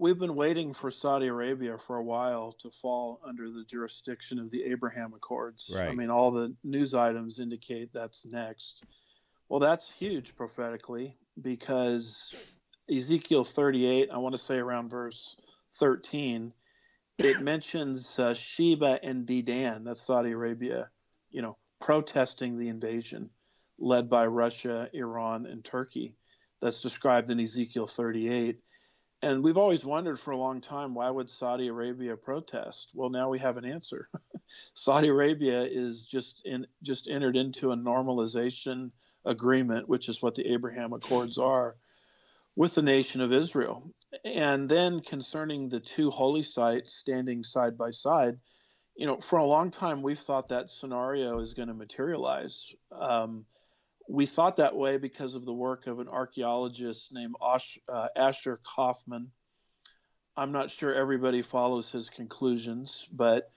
We've been waiting for Saudi Arabia for a while to fall under the jurisdiction of the Abraham Accords. I Right. mean, all the news items indicate that's next. Well, that's huge prophetically because Ezekiel 38, I want to say around verse 13, it mentions Sheba and Dedan, that's Saudi Arabia, protesting the invasion led by Russia, Iran, and Turkey. That's described in Ezekiel 38. And we've always wondered for a long time, why would Saudi Arabia protest? Well, now we have an answer. Saudi Arabia is just entered into a normalization agreement, which is what the Abraham Accords are, with the nation of Israel. And then concerning the two holy sites standing side by side, for a long time we've thought that scenario is going to materialize. We thought that way because of the work of an archaeologist named Asher Kaufman. I'm not sure everybody follows his conclusions, but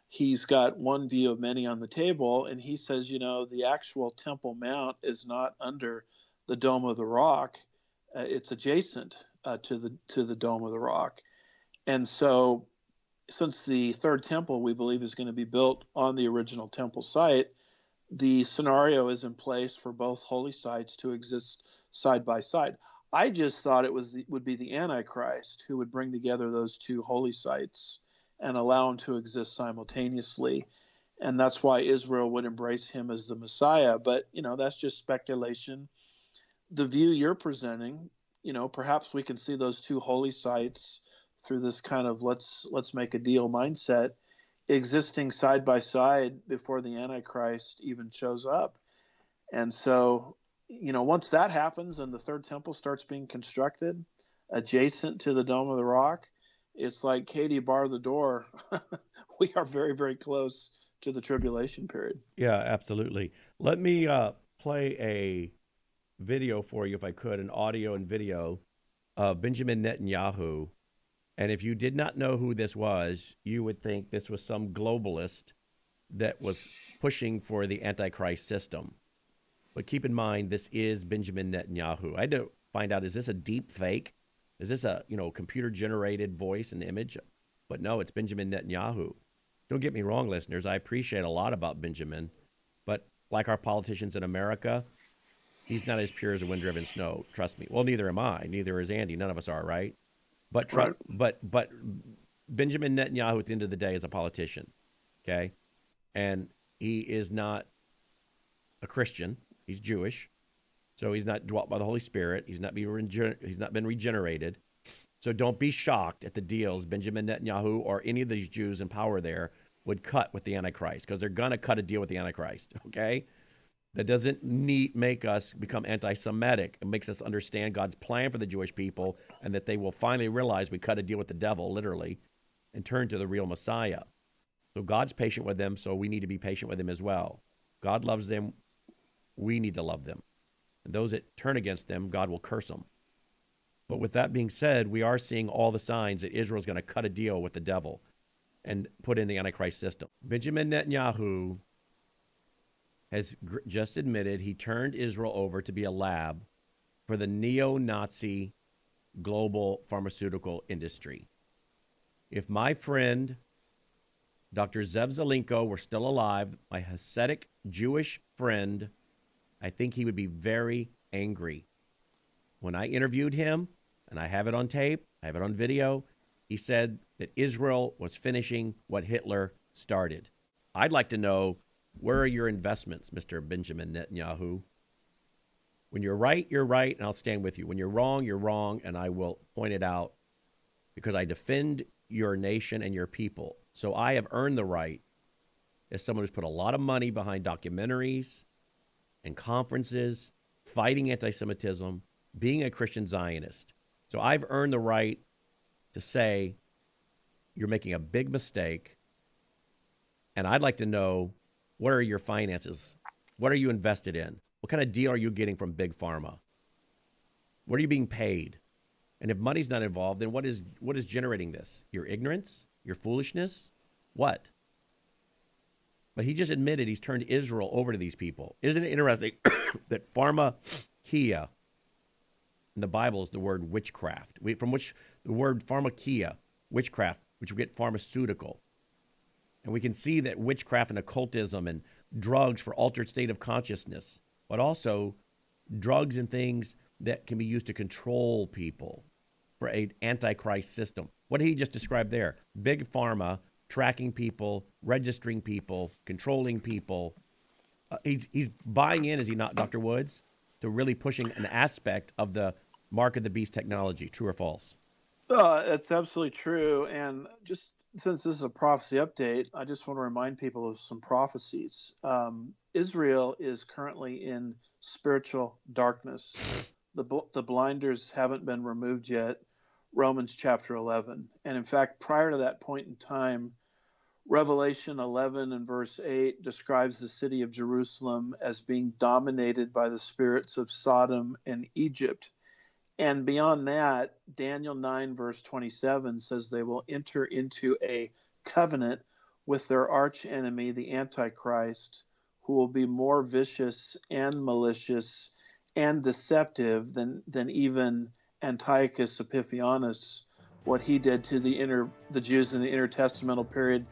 he's got one view of many on the table, and he says, the actual Temple Mount is not under the Dome of the Rock; it's adjacent to the Dome of the Rock, and so since the third temple we believe is going to be built on the original temple site, the scenario is in place for both holy sites to exist side by side. I just thought would be the Antichrist who would bring together those two holy sites and allow them to exist simultaneously. And that's why Israel would embrace him as the Messiah. But, that's just speculation. The view you're presenting, perhaps we can see those two holy sites through this kind of let's make a deal mindset existing side by side before the Antichrist even shows up. And so, once that happens and the third temple starts being constructed adjacent to the Dome of the Rock, it's like Katie bar the door. We are very, very close to the tribulation period. Yeah, absolutely. Let me play a video for you, if I could, an audio and video of Benjamin Netanyahu. And if you did not know who this was, you would think this was some globalist that was pushing for the Antichrist system. But keep in mind, this is Benjamin Netanyahu. I had to find out, is this a deep fake? Is this a computer generated voice and image? But no, it's Benjamin Netanyahu. Don't get me wrong, listeners. I appreciate a lot about Benjamin, but like our politicians in America, he's not as pure as a wind-driven snow. Trust me. Well, neither am I. Neither is Andy. None of us are, right? But Right. but Benjamin Netanyahu at the end of the day is a politician, okay, and he is not a Christian. He's Jewish, so he's not dwelt by the Holy Spirit. He's not been regenerated. So don't be shocked at the deals Benjamin Netanyahu or any of these Jews in power there would cut with the Antichrist, because they're gonna cut a deal with the Antichrist. Okay, that doesn't make us become anti-Semitic. It makes us understand God's plan for the Jewish people, and that they will finally realize we cut a deal with the devil, literally, and turn to the real Messiah. So God's patient with them, so we need to be patient with them as well. God loves them. We need to love them. And those that turn against them, God will curse them. But with that being said, we are seeing all the signs that Israel is going to cut a deal with the devil and put in the Antichrist system. Benjamin Netanyahu has just admitted he turned Israel over to be a lab for the neo-Nazi global pharmaceutical industry. If my friend Dr. Zev Zelenko were still alive, my Hasidic Jewish friend, I think he would be very angry. When I interviewed him, and I have it on tape, I have it on video, he said that Israel was finishing what Hitler started. I'd like to know, where are your investments, Mr. Benjamin Netanyahu? When you're right, and I'll stand with you. When you're wrong, and I will point it out, because I defend your nation and your people. So I have earned the right, as someone who's put a lot of money behind documentaries and conferences, fighting anti-Semitism, being a Christian Zionist. So I've earned the right to say you're making a big mistake, and I'd like to know, what are your finances? What are you invested in? What kind of deal are you getting from Big Pharma? What are you being paid? And if money's not involved, then what is generating this? Your ignorance? Your foolishness? What? But he just admitted he's turned Israel over to these people. Isn't it interesting that pharmakia in the Bible is the word witchcraft, from which The word pharmakia, witchcraft, which we get pharmaceutical. And we can see that witchcraft and occultism and drugs for altered state of consciousness, but also drugs and things that can be used to control people for an antichrist system. What did he just describe there? Big pharma tracking people, registering people, controlling people. He's buying in, is he not, Dr. Woods, to really pushing an aspect of the mark of the beast technology. True or false? It's absolutely true. And just since this is a prophecy update, I just want to remind people of some prophecies. Israel is currently in spiritual darkness. The blinders haven't been removed yet. Romans chapter 11. And in fact, prior to that point in time, Revelation 11 and verse 8 describes the city of Jerusalem as being dominated by the spirits of Sodom and Egypt. And beyond that, Daniel 9, verse 27 says they will enter into a covenant with their arch enemy, the Antichrist, who will be more vicious and malicious and deceptive than even Antiochus Epiphanes, what he did to the Jews in the intertestamental period.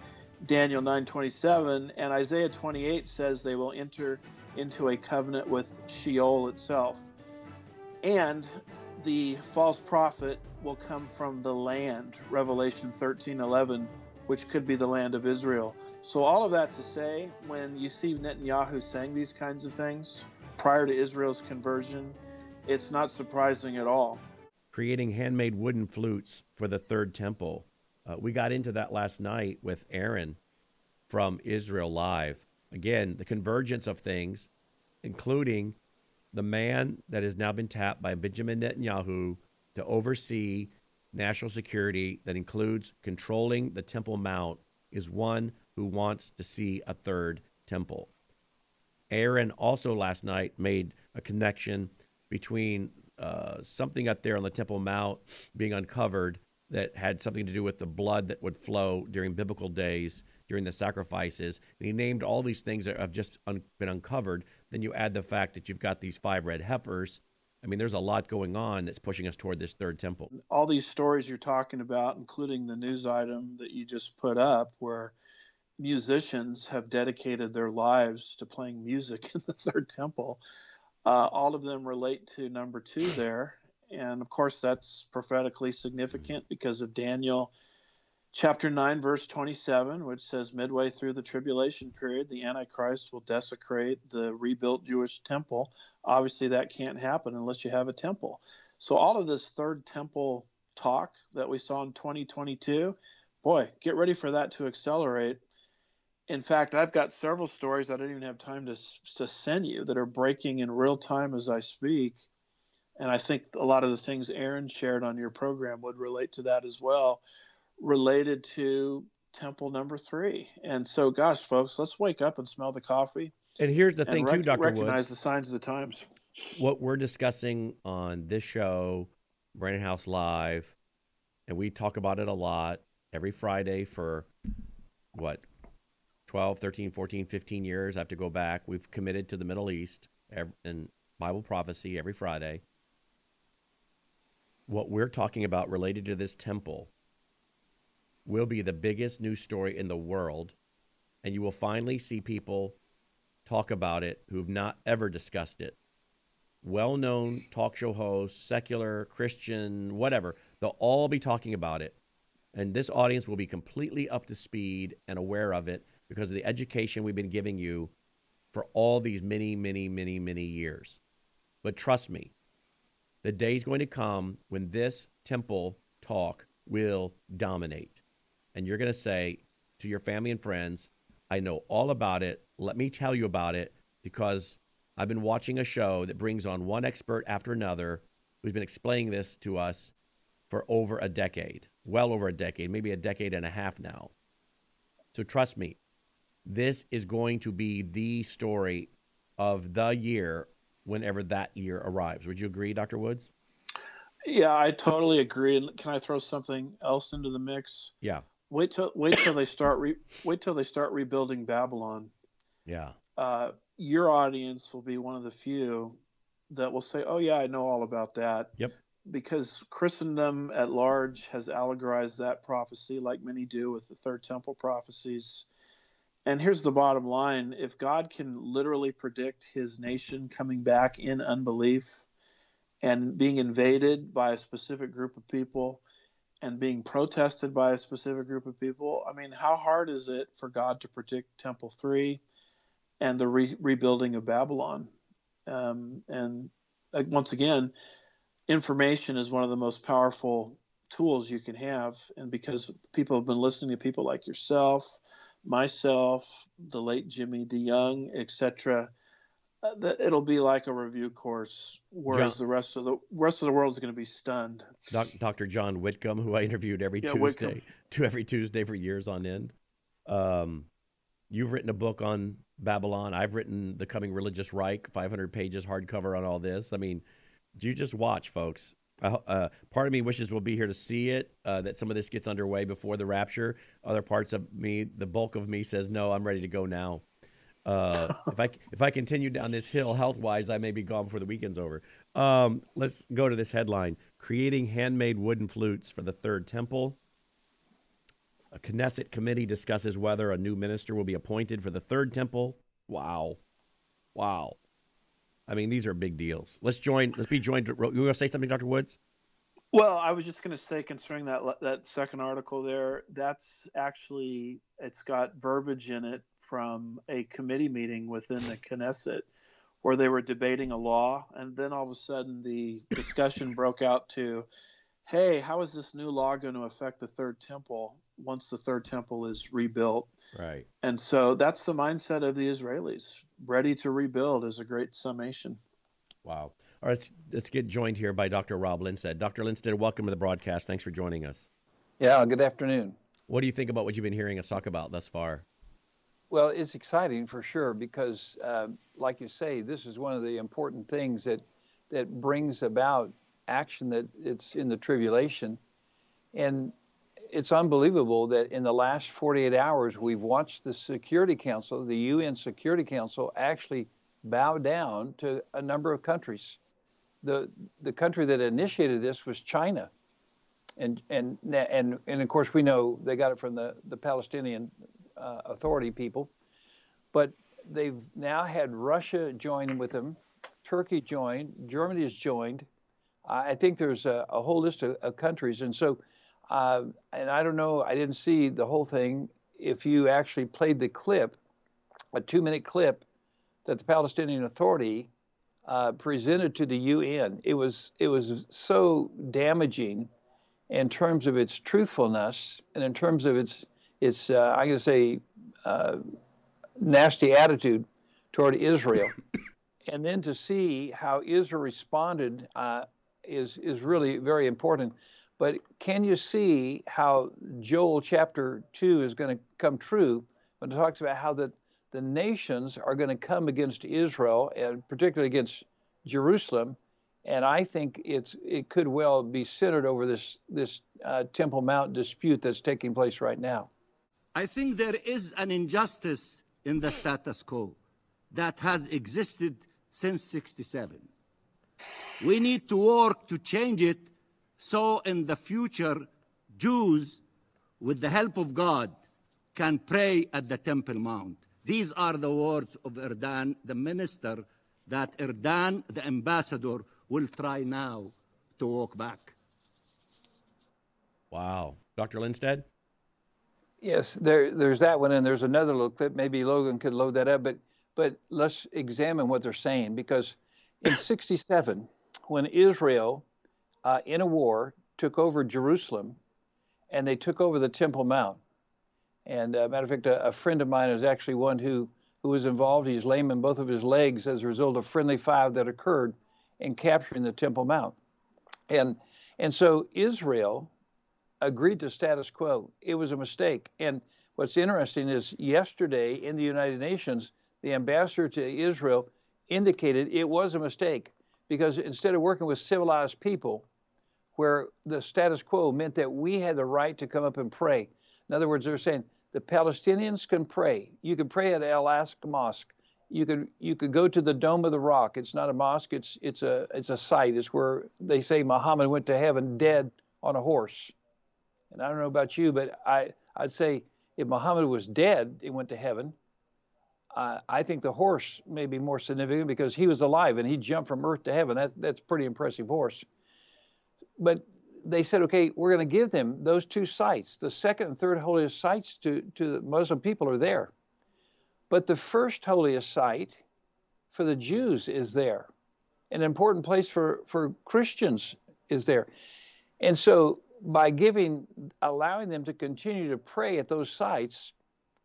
Daniel 9:27 and Isaiah 28 says they will enter into a covenant with Sheol itself. And the false prophet will come from the land, Revelation 13:11, which could be the land of Israel. So all of that to say, when you see Netanyahu saying these kinds of things prior to Israel's conversion, it's not surprising at all. Creating handmade wooden flutes for the third temple. We got into that last night with Aaron from Israel Live. Again, the convergence of things, including the man that has now been tapped by Benjamin Netanyahu to oversee national security that includes controlling the Temple Mount, is one who wants to see a third temple. Aaron also last night made a connection between something up there on the Temple Mount being uncovered that had something to do with the blood that would flow during biblical days, during the sacrifices. And he named all these things that have just been uncovered. Then you add the fact that you've got these 5 red heifers. I mean, there's a lot going on that's pushing us toward this third temple. All these stories you're talking about, including the news item that you just put up, where musicians have dedicated their lives to playing music in the third temple, all of them relate to number 2 there. And of course, that's prophetically significant because of Daniel chapter 9, verse 27, which says midway through the tribulation period, the Antichrist will desecrate the rebuilt Jewish temple. Obviously, that can't happen unless you have a temple. So all of this third temple talk that we saw in 2022, boy, get ready for that to accelerate. In fact, I've got several stories I don't even have time to send you that are breaking in real time as I speak. And I think a lot of the things Aaron shared on your program would relate to that as well, related to temple number 3. And so, gosh, folks, let's wake up and smell the coffee. And here's the thing, too, Dr. Recognize Woods. the signs of the times. What we're discussing on this show, Brannon House Live, and we talk about it a lot every Friday for, 12, 13, 14, 15 years. I have to go back. We've committed to the Middle East and Bible prophecy every Friday. What we're talking about related to this temple will be the biggest news story in the world, and you will finally see people talk about it who've not ever discussed it. Well-known talk show hosts, secular, Christian, whatever, they'll all be talking about it. And this audience will be completely up to speed and aware of it because of the education we've been giving you for all these many, many, many, many years. But trust me, the day's going to come when this temple talk will dominate. And you're going to say to your family and friends, I know all about it. Let me tell you about it, because I've been watching a show that brings on one expert after another who's been explaining this to us for over a decade, well over a decade, maybe a decade and a half now. So trust me, this is going to be the story of the year whenever that year arrives. Would you agree, Dr. Woods? Yeah, I totally agree. And can I throw something else into the mix? Yeah. Wait till they start rebuilding Babylon. Yeah. Your audience will be one of the few that will say, "Oh yeah, I know all about that." Yep. because Christendom at large has allegorized that prophecy, like many do with the third temple prophecies. And here's the bottom line: if God can literally predict his nation coming back in unbelief and being invaded by a specific group of people and being protested by a specific group of people, I mean, how hard is it for God to predict Temple 3 and the rebuilding of Babylon? And once again, information is one of the most powerful tools you can have. And because people have been listening to people like yourself, myself, the late Jimmy DeYoung, etc., it'll be like a review course, whereas the rest of the world is going to be stunned. Dr. John Whitcomb, who I interviewed every Tuesday for years on end. You've written a book on Babylon. I've written The Coming Religious Reich, 500 pages hardcover on all this. I mean, you just watch, folks. Part of me wishes we'll be here to see it, that some of this gets underway before the rapture. Other parts of me, the bulk of me says, no, I'm ready to go now. If I continue down this hill health-wise, I may be gone before the weekend's over. Let's go to this headline. Creating handmade wooden flutes for the Third Temple. A Knesset committee discusses whether a new minister will be appointed for the Third Temple. Wow. I mean, these are big deals. Let's be joined. You want to say something, Dr. Woods? Well, I was just going to say, concerning that second article there, that's actually, it's got verbiage in it from a committee meeting within the Knesset where they were debating a law, and then all of a sudden the discussion broke out to, hey, how is this new law going to affect the Third Temple once the Third Temple is rebuilt? Right. And so that's the mindset of the Israelis. Ready to rebuild is a great summation. Wow. All right, let's get joined here by Dr. Rob Lindsted. Dr. Lindsted, welcome to the broadcast. Thanks for joining us. Yeah, good afternoon. What do you think about what you've been hearing us talk about thus far? Well, it's exciting for sure because, like you say, this is one of the important things that brings about action that it's in the tribulation. And it's unbelievable that in the last 48 hours, we've watched the Security Council, the UN Security Council, actually bow down to a number of countries. The country that initiated this was China. And of course, we know they got it from the Palestinian Authority people. But they've now had Russia join with them, Turkey joined, Germany has joined. I think there's a whole list of countries. And so, and I don't know, I didn't see the whole thing. If you actually played the clip, a 2-minute clip that the Palestinian Authority presented to the UN, it was so damaging in terms of its truthfulness and in terms of its I'm going to say, nasty attitude toward Israel. And then to see how Israel responded is really very important. But can you see how Joel chapter 2 is going to come true when it talks about how the nations are going to come against Israel, and particularly against Jerusalem? And I think it could well be centered over this Temple Mount dispute that's taking place right now. I think there is an injustice in the status quo that has existed since '67. We need to work to change it so in the future, Jews, with the help of God, can pray at the Temple Mount. These are the words of Erdan, the minister, that Erdan, the ambassador, will try now to walk back. Wow. Dr. Lindsted? Yes, there's that one, and there's another little clip. Maybe Logan could load that up, but let's examine what they're saying, because in '67, when Israel, in a war, took over Jerusalem, and they took over the Temple Mount, and matter of fact, a friend of mine is actually one who was involved. He's lame in both of his legs as a result of friendly fire that occurred in capturing the Temple Mount, and so Israel agreed to status quo. It was a mistake. And what's interesting is yesterday in the United Nations, the ambassador to Israel indicated it was a mistake, because instead of working with civilized people, where the status quo meant that we had the right to come up and pray. In other words, they're saying the Palestinians can pray. You can pray at Al-Aqsa Mosque. you could go to the Dome of the Rock. It's not a mosque. It's a site. It's where they say Muhammad went to heaven dead on a horse. And I don't know about you, but I'd say if Muhammad was dead and went to heaven, I think the horse may be more significant because he was alive and he jumped from earth to heaven. That's a pretty impressive horse. But they said, okay, we're going to give them those two sites. The second and third holiest sites to the Muslim people are there. But the first holiest site for the Jews is there. An important place for Christians is there. And so by allowing them to continue to pray at those sites,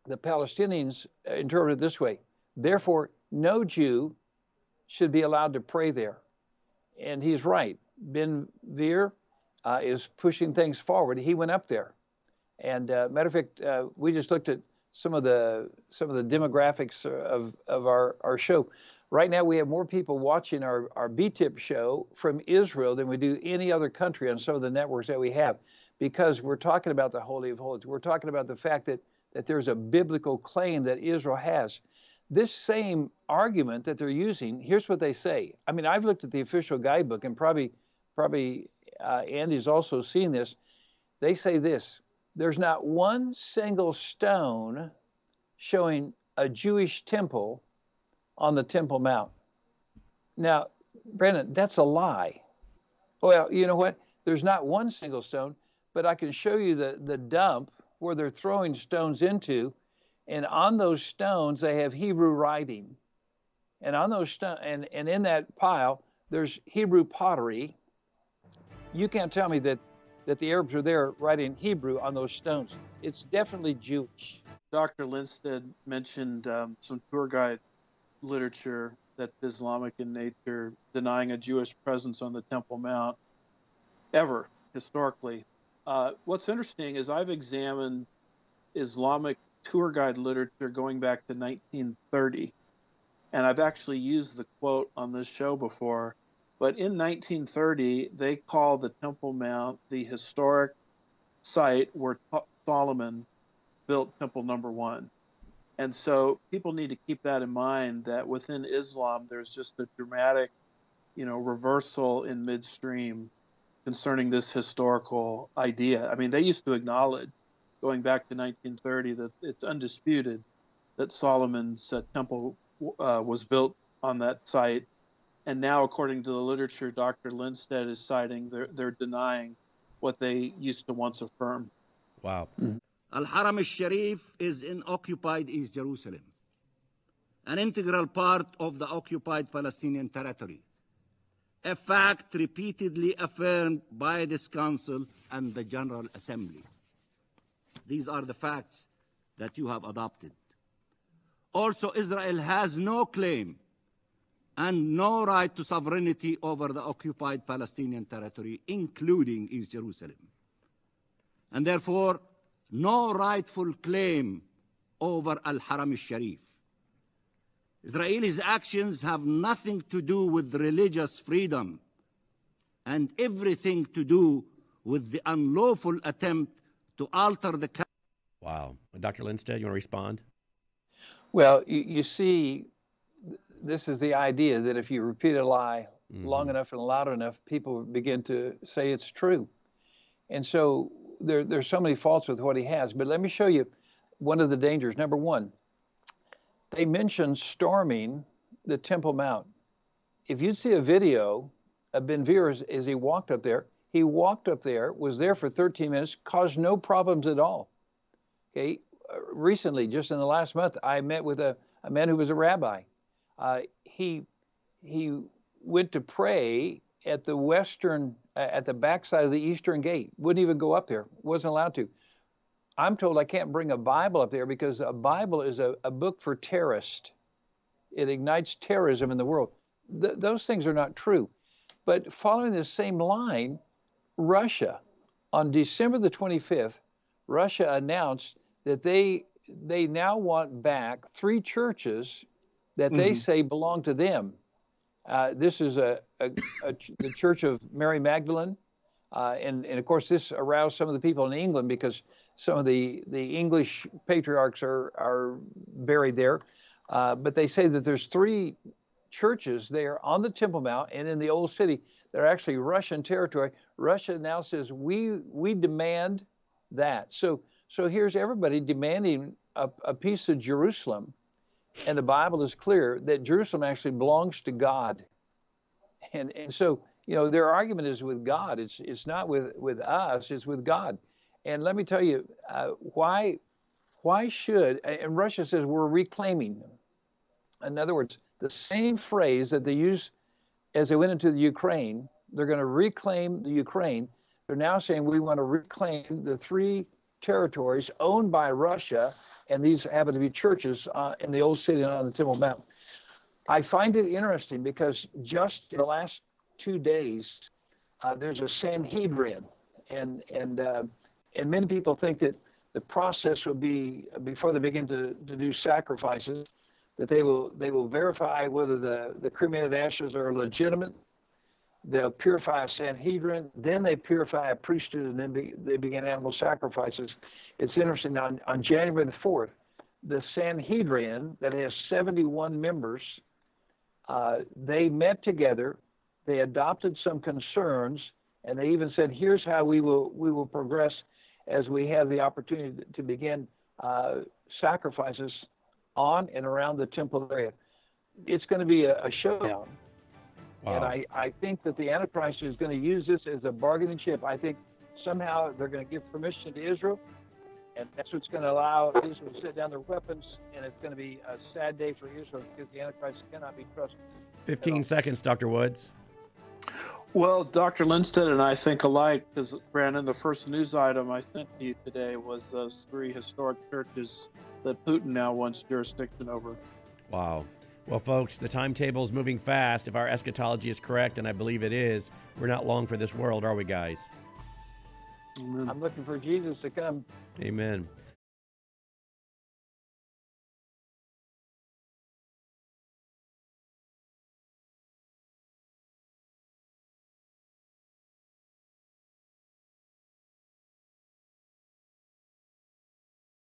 the Palestinians interpret it this way: therefore, no Jew should be allowed to pray there. And he's right. Ben Veer is pushing things forward. He went up there. And matter of fact, we just looked at some of the demographics of our show. Right now, we have more people watching our B-Tip show from Israel than we do any other country on some of the networks that we have, because we're talking about the Holy of Holies. We're talking about the fact that there's a biblical claim that Israel has. This same argument that they're using, here's what they say. I mean, I've looked at the official guidebook, and probably Andy's also seen this. They say this: there's not one single stone showing a Jewish temple on the Temple Mount. Now, Brannon, that's a lie. Well, you know what? There's not one single stone, but I can show you the dump where they're throwing stones into, and on those stones they have Hebrew writing. And on those stones, and in that pile, there's Hebrew pottery. You can't tell me that the Arabs are there writing Hebrew on those stones. It's definitely Jewish. Dr. Lindsted mentioned some tour guide literature that's Islamic in nature, denying a Jewish presence on the Temple Mount ever, historically. What's interesting is I've examined Islamic tour guide literature going back to 1930, and I've actually used the quote on this show before. But in 1930, they called the Temple Mount the historic site where Solomon built Temple Number 1. And so people need to keep that in mind, that within Islam, there's just a dramatic, reversal in midstream concerning this historical idea. I mean, they used to acknowledge, going back to 1930, that it's undisputed that Solomon's temple was built on that site. And now, according to the literature Dr. Lindsted is citing, they're denying what they used to once affirm. Wow. Al-Haram al-Sharif is in occupied East Jerusalem, an integral part of the occupied Palestinian territory, a fact repeatedly affirmed by this Council and the General Assembly. These are the facts that you have adopted. Also, Israel has no claim and no right to sovereignty over the occupied Palestinian territory, including East Jerusalem, and therefore no rightful claim over Al-Haram al-Sharif. Israelis' actions have nothing to do with religious freedom and everything to do with the unlawful attempt to alter the... Wow. Dr. Lindsted, you want to respond? Well, you see, this is the idea that if you repeat a lie long enough and loud enough, people begin to say it's true. And so there's so many faults with what he has. But let me show you one of the dangers. Number one, they mentioned storming the Temple Mount. If you'd see a video of Ben Veer as he walked up there, was there for 13 minutes, caused no problems at all. Okay. Recently, just in the last month, I met with a man who was a rabbi. He went to pray at the backside of the Eastern Gate. Wouldn't even go up there. Wasn't allowed to. I'm told I can't bring a Bible up there because a Bible is a book for terrorists. It ignites terrorism in the world. Those things are not true. But following the same line, Russia, on December the 25th, Russia announced that they now want back 3 churches that they say belong to them. This is the Church of Mary Magdalene. And of course, this aroused some of the people in England because some of the English patriarchs are buried there. But they say that there's 3 churches there on the Temple Mount and in the Old City that are actually Russian territory. Russia now says we demand that. So here's everybody demanding a piece of Jerusalem, and the Bible is clear that Jerusalem actually belongs to God. And so their argument is with God. It's not with us. It's with God. And let me tell you why should, and Russia says we're reclaiming. In other words, the same phrase that they used as they went into the Ukraine, they're going to reclaim the Ukraine. They're now saying we want to reclaim the 3 territories owned by Russia, and these happen to be churches in the Old City and on the Temple Mount. I find it interesting because just in the last 2 days, there's a Sanhedrin, and many people think that the process will be, before they begin to do sacrifices, that they will verify whether the cremated ashes are legitimate. They'll purify a Sanhedrin, then they purify a priesthood, and then they begin animal sacrifices. It's interesting, on January the 4th, the Sanhedrin, that has 71 members, they met together, they adopted some concerns, and they even said, here's how we will progress as we have the opportunity to begin sacrifices on and around the temple area. It's going to be a showdown. Wow. And I think that the Antichrist is going to use this as a bargaining chip. I think somehow they're going to give permission to Israel, and that's what's going to allow Israel to set down their weapons, and it's going to be a sad day for Israel because the Antichrist cannot be trusted. 15 seconds, Dr. Woods. Well, Dr. Lindsted and I think alike, because, Brannon, the first news item I sent to you today was those 3 historic churches that Putin now wants jurisdiction over. Wow. Well, folks, the timetable is moving fast. If our eschatology is correct, and I believe it is, we're not long for this world, are we, guys? Amen. I'm looking for Jesus to come. Amen.